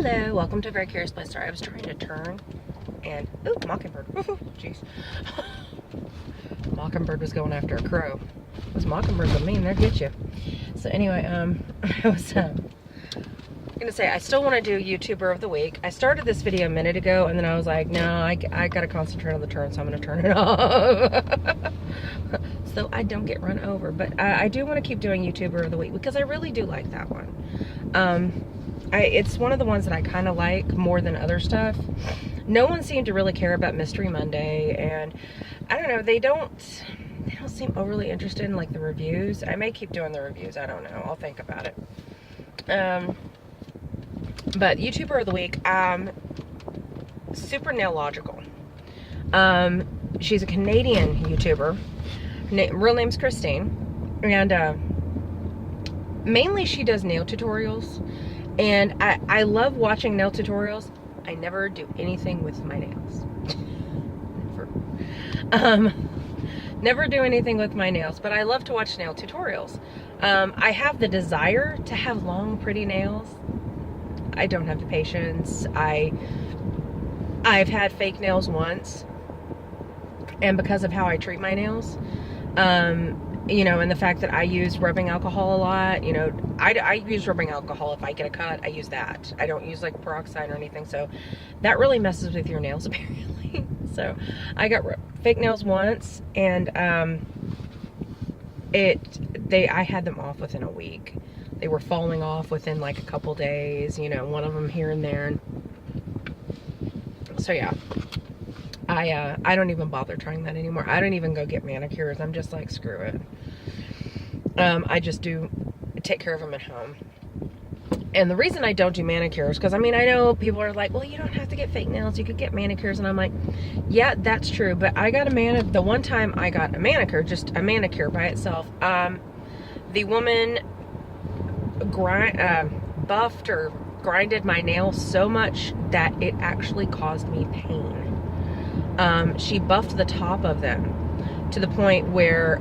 Hello, welcome to a Very Curious Place. Sorry, I was trying to turn and, ooh, mockingbird. Jeez. Mockingbird was going after a crow. Those mockingbirds are mean, they'll get you. So anyway, I was gonna say, I still want to do YouTuber of the Week. I started this video a minute ago, and then I was like, no, I gotta concentrate on the turn, so I'm gonna turn it off. So I don't get run over. But I do want to keep doing YouTuber of the Week, because I really do like that one. It's one of the ones that I kind of like more than other stuff. No one seemed to really care about Mystery Monday, and I don't know, they don't seem overly interested in like the reviews. I may keep doing the reviews, I don't know, I'll think about it. But YouTuber of the Week, super Nailogical. She's a Canadian YouTuber. Real name's Christine, and mainly she does nail tutorials. And I love watching nail tutorials. I never do anything with my nails. Never. Never do anything with my nails, but I love to watch nail tutorials. I have the desire to have long, pretty nails. I don't have the patience. I've had fake nails once, and because of how I treat my nails, you know, and the fact that I use rubbing alcohol a lot, you know, I use rubbing alcohol. If I get a cut, I use that. I don't use like peroxide or anything, so that really messes with your nails apparently. So I got fake nails once, and I had them off within a week. They were falling off within like a couple days, you know, one of them here and there. So yeah, I don't even bother trying that anymore. I don't even go get manicures. I'm just like, screw it. I just do take care of them at home. And the reason I don't do manicures, because I mean, I know people are like, well, you don't have to get fake nails, you could get manicures. And I'm like, yeah, that's true. But I got the one time I got a manicure, just a manicure by itself, the woman buffed or grinded my nails so much that it actually caused me pain. She buffed the top of them to the point where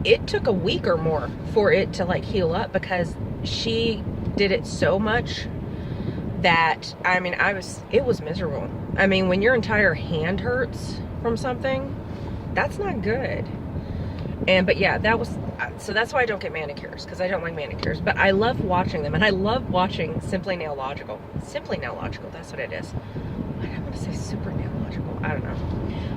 it took a week or more for it to like heal up, because she did it so much that, I mean, it was miserable. I mean, when your entire hand hurts from something, that's not good. But yeah, so that's why I don't get manicures, because I don't like manicures. But I love watching them, and I love watching Simply Nailogical. Simply Nailogical, that's what it is. I don't want to say super Nailogical, I don't know.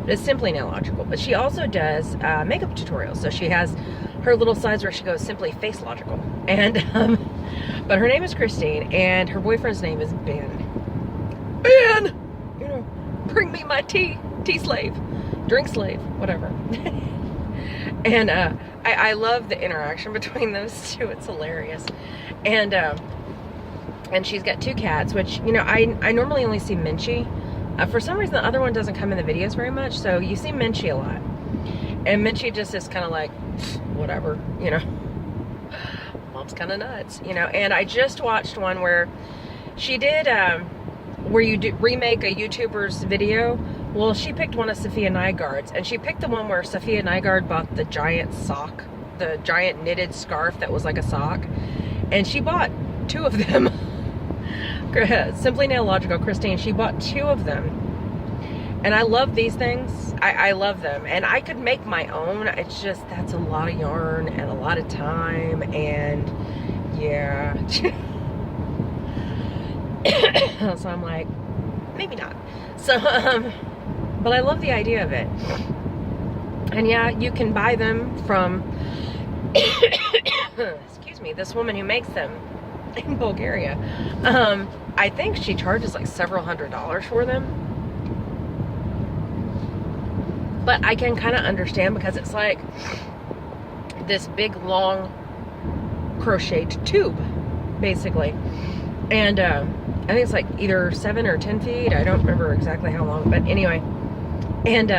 But it's Simply Nailogical. But she also does makeup tutorials. So she has her little sides where she goes Simply Face Logical. And, but her name is Christine, and her boyfriend's name is Ben. Ben! You know, bring me my tea slave, drink slave, whatever. And I love the interaction between those two. It's hilarious. And she's got two cats, which, you know, I normally only see Minchie. For some reason, the other one doesn't come in the videos very much, so you see Minchie a lot. And Minchie just is kind of like, whatever, you know. Mom's kind of nuts, you know. And I just watched one where she did, where you remake a YouTuber's video. Well, she picked one of Sophia Nygaard's, and she picked the one where Sophia Nygaard bought the giant sock, the giant knitted scarf that was like a sock, and she bought two of them. Simply Nailogical Christine, she bought two of them, and I love these things. I love them, and I could make my own. It's just, that's a lot of yarn and a lot of time, and yeah. So I'm like, maybe not. So but I love the idea of it. And yeah, you can buy them from excuse me, this woman who makes them in Bulgaria. I think she charges like several $100s for them. But I can kind of understand, because it's like this big long crocheted tube, basically. And I think it's like either 7 or 10 feet. I don't remember exactly how long, but anyway. And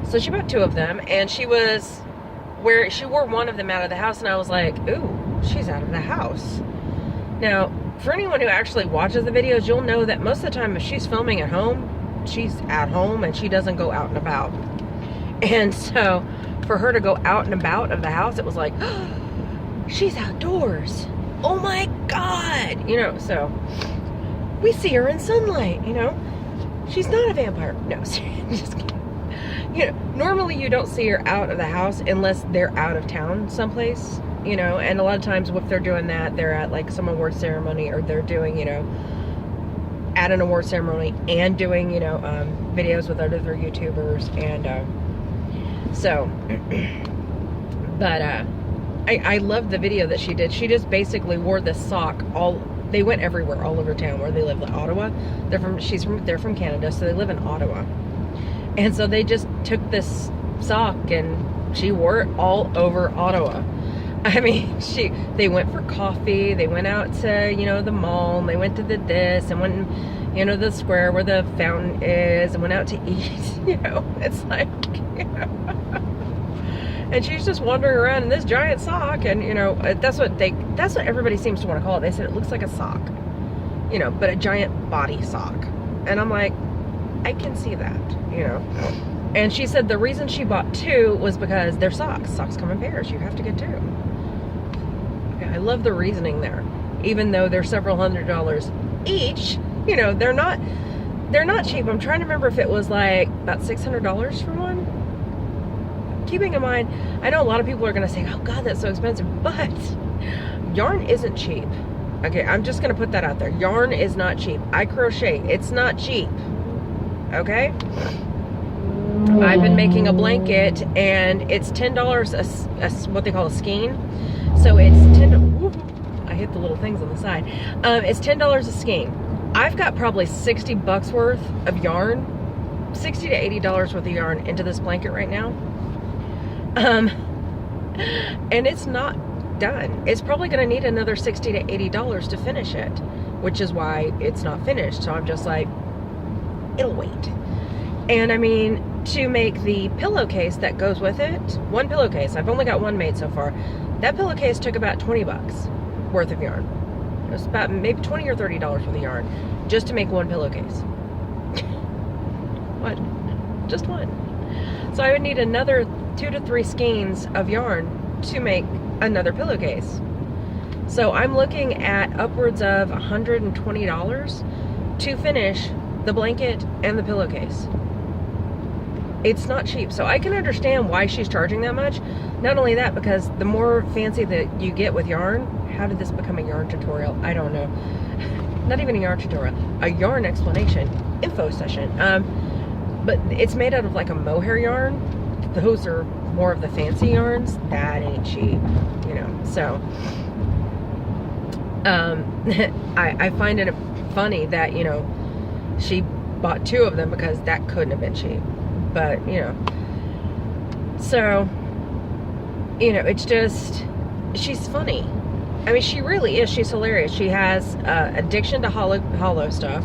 so she bought two of them, and she wore one of them out of the house, and I was like, ooh, she's out of the house. Now, for anyone who actually watches the videos, you'll know that most of the time if she's filming at home, she's at home and she doesn't go out and about. And so for her to go out and about of the house, it was like, oh, she's outdoors. Oh my God. good, you know. So we see her in sunlight, you know. She's not a vampire. No, just kidding. You know, normally you don't see her out of the house unless they're out of town someplace, you know. And a lot of times if they're doing that, they're at like some award ceremony, or they're doing, you know, at an award ceremony and doing, you know, videos with other YouTubers. And so but I love the video that she did. She just basically wore this sock they went everywhere all over town where they live, like Ottawa. They're from Canada, so they live in Ottawa. And so they just took this sock and she wore it all over Ottawa. I mean, they went for coffee, they went out to, you know, the mall, and they went to this, and went, you know, the square where the fountain is, and went out to eat, you know. It's like, you know. And she's just wandering around in this giant sock, and, you know, that's what everybody seems to want to call it. They said it looks like a sock, you know, but a giant body sock. And I'm like, I can see that, you know. And she said the reason she bought 2 was because they're socks. Socks come in pairs. You have to get 2. Okay, I love the reasoning there. Even though they're several $100s each, you know, they're not cheap. I'm trying to remember if it was like about $600 for one. Keeping in mind, I know a lot of people are going to say, oh God, that's so expensive, but yarn isn't cheap. Okay, I'm just going to put that out there. Yarn is not cheap. I crochet. It's not cheap. Okay? I've been making a blanket, and it's $10 what they call a skein. So it's I hit the little things on the side. It's $10 a skein. I've got probably $60 worth of yarn, $60 to $80 worth of yarn into this blanket right now. And it's not done. It's probably going to need another $60 to $80 to finish it, which is why it's not finished. So I'm just like, it'll wait. And I mean, to make the pillowcase that goes with it, one pillowcase, I've only got one made so far. That pillowcase took about $20 worth of yarn. It was about maybe $20 or $30 worth of yarn just to make one pillowcase. What? Just one. So I would need another 2 to 3 skeins of yarn to make another pillowcase. So I'm looking at upwards of $120 to finish the blanket and the pillowcase. It's not cheap. So I can understand why she's charging that much. Not only that, because the more fancy that you get with yarn, how did this become a yarn tutorial? I don't know. Not even a yarn tutorial, a yarn explanation info session. But it's made out of like a mohair yarn. Those are more of the fancy yarns. That ain't cheap, you know. So I find it funny that, you know, she bought 2 of them because that couldn't have been cheap. But, you know, so, you know, it's just, she's funny. I mean, she really is. She's hilarious. She has addiction to hollow stuff.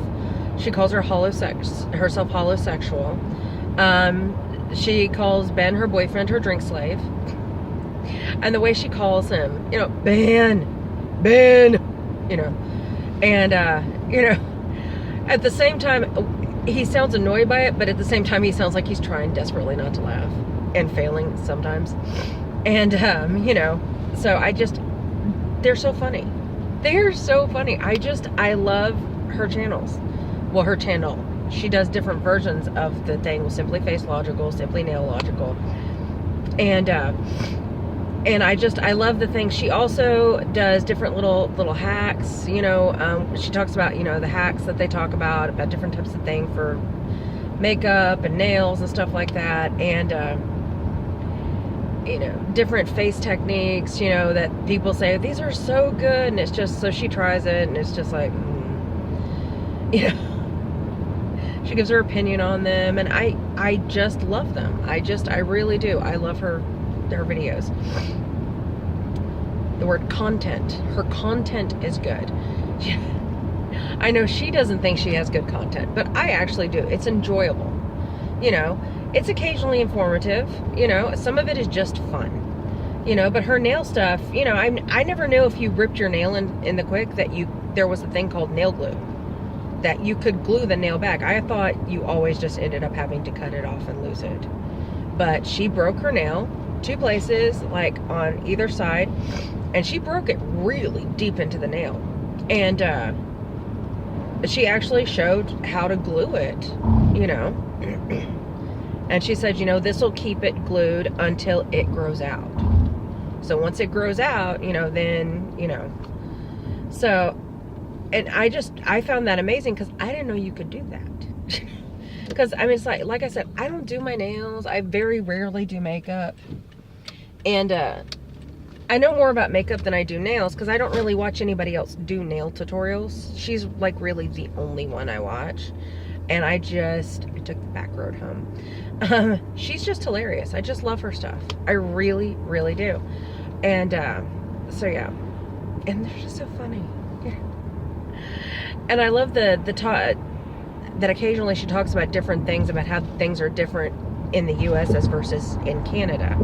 She calls herself holosexual. She calls Ben, her boyfriend, her drink slave. And the way she calls him, you know, Ben, you know. And, you know, at the same time, he sounds annoyed by it, but at the same time, he sounds like he's trying desperately not to laugh and failing sometimes. And, you know, so they're so funny. They're so funny. I love her channels. Well, her channel. She does different versions of the thing. Simply Face Logical, Simply Nailogical. And I love the thing. She also does different little hacks, you know. She talks about, you know, the hacks that they talk about different types of thing for makeup and nails and stuff like that. And, you know, different face techniques, you know, that people say, these are so good. And it's just, so she tries it and it's just like, you know. She gives her opinion on them, and I just love them. I really do. I love her videos. The word content. Her content is good. I know she doesn't think she has good content, but I actually do. It's enjoyable. You know, it's occasionally informative. You know, some of it is just fun. You know, but her nail stuff, you know, I never knew if you ripped your nail in the quick that there was a thing called nail glue, that you could glue the nail back. I thought you always just ended up having to cut it off and lose it. But she broke her nail 2 places, like on either side, and she broke it really deep into the nail. And she actually showed how to glue it, you know. And she said, you know, this will keep it glued until it grows out. So once it grows out, you know, then, you know. So, and I found that amazing because I didn't know you could do that. Because, I mean, it's like I said, I don't do my nails. I very rarely do makeup. And I know more about makeup than I do nails because I don't really watch anybody else do nail tutorials. She's like really the only one I watch. And I took the back road home. She's just hilarious. I just love her stuff. I really, really do. And so yeah. And they're just so funny. And I love the talk that occasionally she talks about different things, about how things are different in the US as versus in Canada.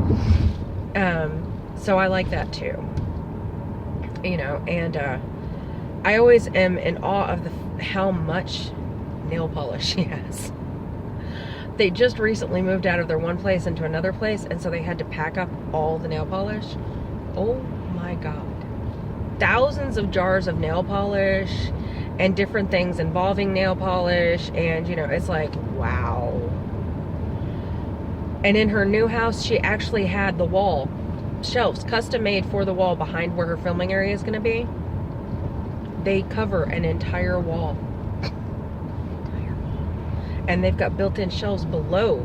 So I like that too. You know, and I always am in awe of how much nail polish she has. They just recently moved out of their one place into another place, and so they had to pack up all the nail polish. Oh my God. Thousands of jars of nail polish and different things involving nail polish, and you know, it's like, wow. And in her new house, she actually had the wall shelves custom made for the wall behind where her filming area is going to be. They cover an entire wall. And they've got built-in shelves below,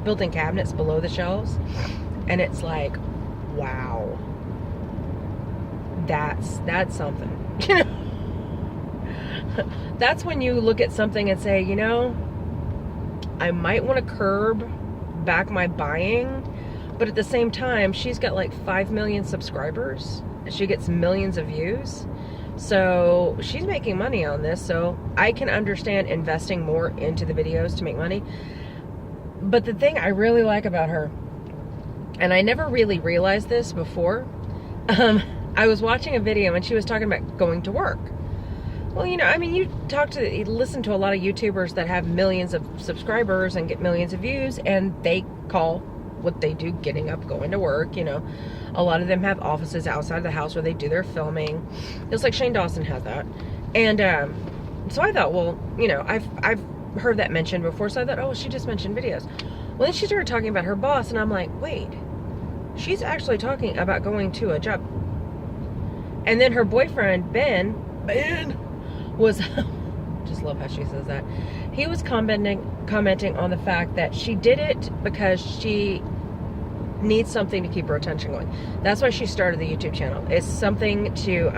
built-in cabinets below the shelves. And it's like, wow. That's something. You know? That's when you look at something and say, you know, I might want to curb back my buying, but at the same time, she's got like 5 million subscribers. She gets millions of views. So she's making money on this. So I can understand investing more into the videos to make money. But the thing I really like about her, and I never really realized this before, I was watching a video and she was talking about going to work. Well, you know, I mean, you listen to a lot of YouTubers that have millions of subscribers and get millions of views, and they call what they do getting up, going to work. You know, a lot of them have offices outside of the house where they do their filming. It's like Shane Dawson has that. And so I thought, well, you know, I've heard that mentioned before, so I thought, oh, she just mentioned videos. Well, then she started talking about her boss, and I'm like, wait, she's actually talking about going to a job. And then her boyfriend, Ben, was, just love how she says that. He was commenting on the fact that she did it because she needs something to keep her attention going. That's why she started the YouTube channel. It's something to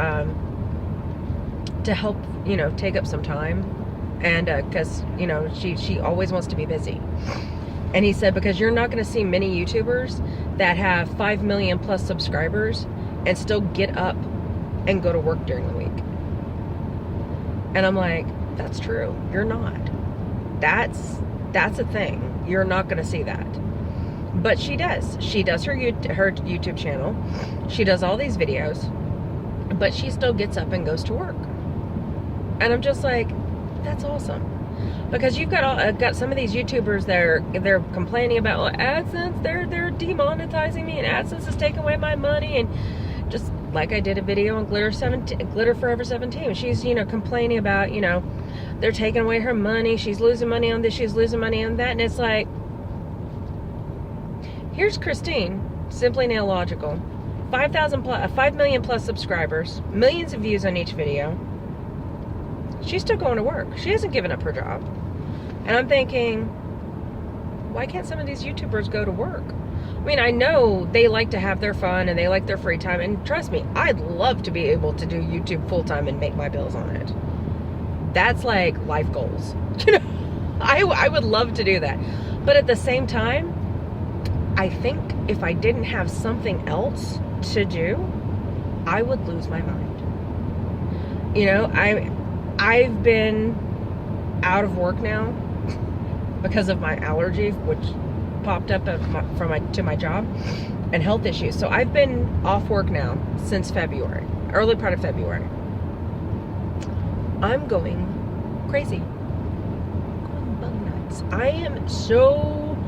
help, you know, take up some time, and because you know she always wants to be busy. And he said, because you're not going to see many YouTubers that have 5 million plus subscribers and still get up and go to work during the week. And I'm like, that's true. You're not. That's a thing. You're not going to see that. But she does. She does her YouTube channel. She does all these videos. But she still gets up and goes to work. And I'm just like, that's awesome. Because you've got some of these YouTubers they're complaining about, well, AdSense, they're demonetizing me, and AdSense is taking away my money, and just like I did a video on Glitter Forever 17. She's, you know, complaining about, you know, they're taking away her money. She's losing money on this. She's losing money on that. And it's like, here's Christine, Simply Nailogical, 5 million plus subscribers, millions of views on each video. She's still going to work. She hasn't given up her job. And I'm thinking, why can't some of these YouTubers go to work? I mean, I know they like to have their fun and they like their free time. And trust me, I'd love to be able to do YouTube full time and make my bills on it. That's like life goals. You know, I would love to do that. But at the same time, I think if I didn't have something else to do, I would lose my mind. You know, I've been out of work now because of my allergy, which popped up to my job, and health issues. So I've been off work now since February, early part of February. I'm going crazy. I'm going bug nuts. I am so,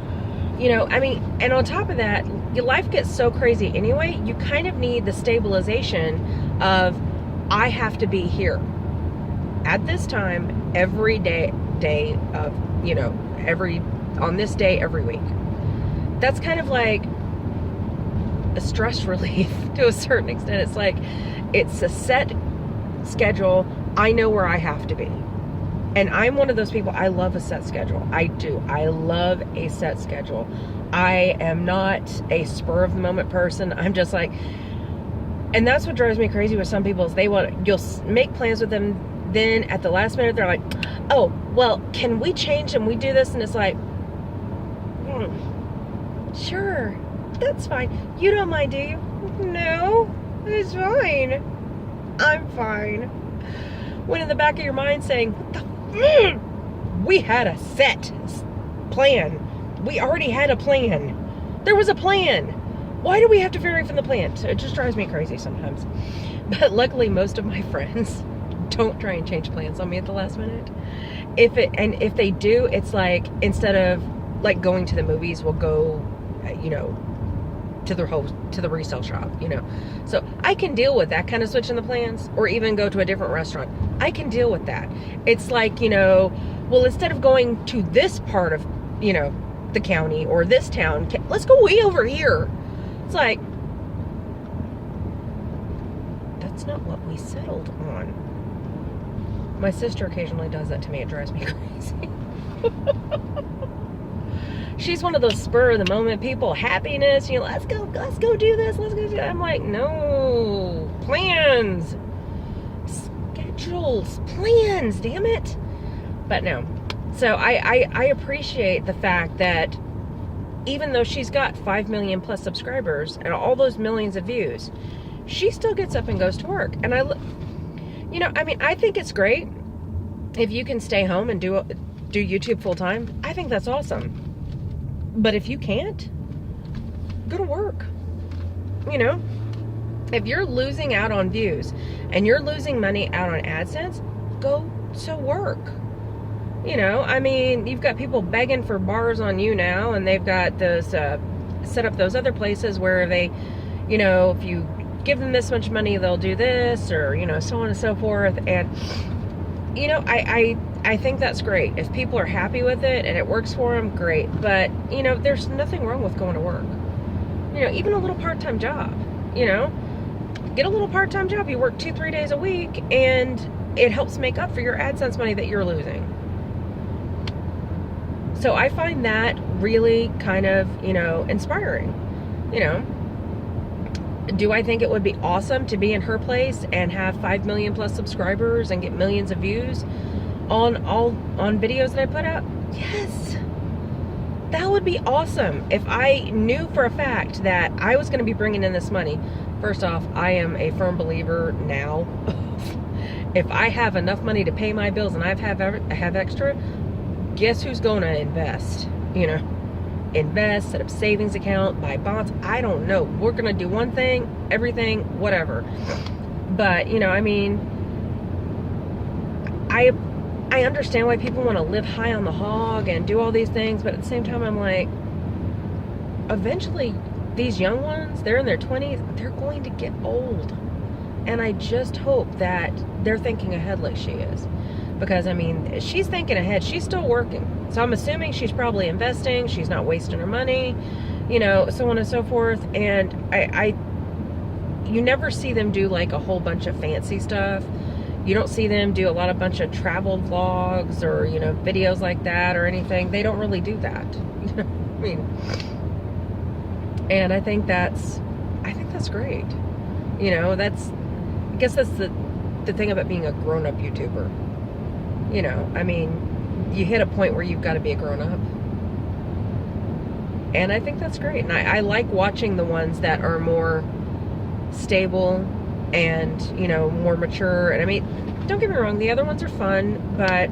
you know, I mean, and on top of that, your life gets so crazy anyway, you kind of need the stabilization of I have to be here at this time every day of, you know, on this day every week. That's kind of like a stress relief to a certain extent. It's like, it's a set schedule. I know where I have to be. And I'm one of those people, I love a set schedule. I do. I love a set schedule. I am not a spur of the moment person. I'm just like, and that's what drives me crazy with some people is you'll make plans with them, then at the last minute they're like, oh, well, can we change and we do this? And it's like, sure, that's fine. You don't mind, do you? No, it's fine. I'm fine. When in the back of your mind saying, what the we had a set plan. We already had a plan. There was a plan. Why do we have to vary from the plan? So it just drives me crazy sometimes. But luckily, most of my friends don't try and change plans on me at the last minute. If they do, it's like, instead of like going to the movies, we'll go, you know, to the resale shop, you know. So I can deal with that kind of switching the plans, or even go to a different restaurant. I can deal with that. It's like, you know, well, instead of going to this part of, you know, the county or this town, let's go way over here. It's like, that's not what we settled on. My sister occasionally does that to me. It drives me crazy. She's one of those spur of the moment people, happiness, you know, let's go do this, let's go do that. I'm like, no, plans, schedules, plans, damn it. But no. So I appreciate the fact that even though she's got 5 million plus subscribers and all those millions of views, she still gets up and goes to work. And you know, I mean, I think it's great if you can stay home and do YouTube full time. I think that's awesome. But if you can't, go to work. You know, if you're losing out on views and you're losing money out on AdSense, go to work. You know, I mean, you've got people begging for bars on you now, and they've got those set up those other places where they, you know, if you give them this much money, they'll do this, or, you know, so on and so forth. And, you know, I think that's great. If people are happy with it and it works for them, great. But, you know, there's nothing wrong with going to work. You know, even a little part-time job, you know, get a little part-time job. You work 2-3 days a week, and it helps make up for your AdSense money that you're losing. So I find that really kind of, you know, inspiring. You know, do I think it would be awesome to be in her place and have 5 million plus subscribers and get millions of views on videos that I put out? Yes. That would be awesome. If I knew for a fact that I was going to be bringing in this money. First off, I am a firm believer now. If I have enough money to pay my bills and I have extra, guess who's going to invest? You know, invest, set up savings account, buy bonds. I don't know. We're going to do one thing, everything, whatever. But, you know, I mean, I understand why people want to live high on the hog and do all these things, but at the same time, I'm like, eventually, these young ones, they're in their 20s, they're going to get old. And I just hope that they're thinking ahead like she is. Because, I mean, she's thinking ahead. She's still working. So I'm assuming she's probably investing. She's not wasting her money, you know, so on and so forth. And you never see them do like a whole bunch of fancy stuff. You don't see them do a bunch of travel vlogs or, you know, videos like that or anything. They don't really do that. I mean, and I think that's great. You know, I guess that's the thing about being a grown-up YouTuber. You know, I mean, you hit a point where you've got to be a grown-up. And I think that's great. And I like watching the ones that are more stable and, you know, more mature. And I mean, don't get me wrong, the other ones are fun, but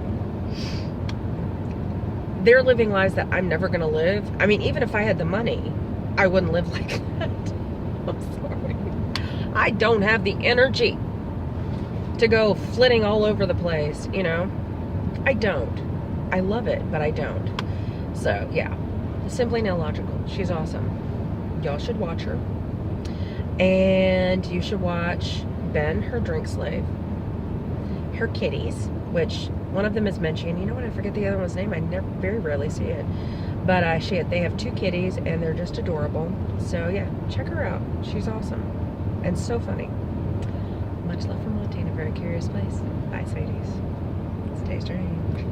they're living lives that I'm never going to live. I mean, even if I had the money, I wouldn't live like that. I'm sorry. I don't have the energy to go flitting all over the place, you know. I don't. I love it, but I don't. So, yeah. Simply Nailogical. She's awesome. Y'all should watch her. And you should watch Ben, her drink slave, her kitties, which one of them is Menchie, and you know what? I forget the other one's name. I never, very rarely see it. But they have 2 kitties, and they're just adorable. So yeah, check her out. She's awesome and so funny. Much love from Montana. Very curious place. Bye, sweeties. Stay strange.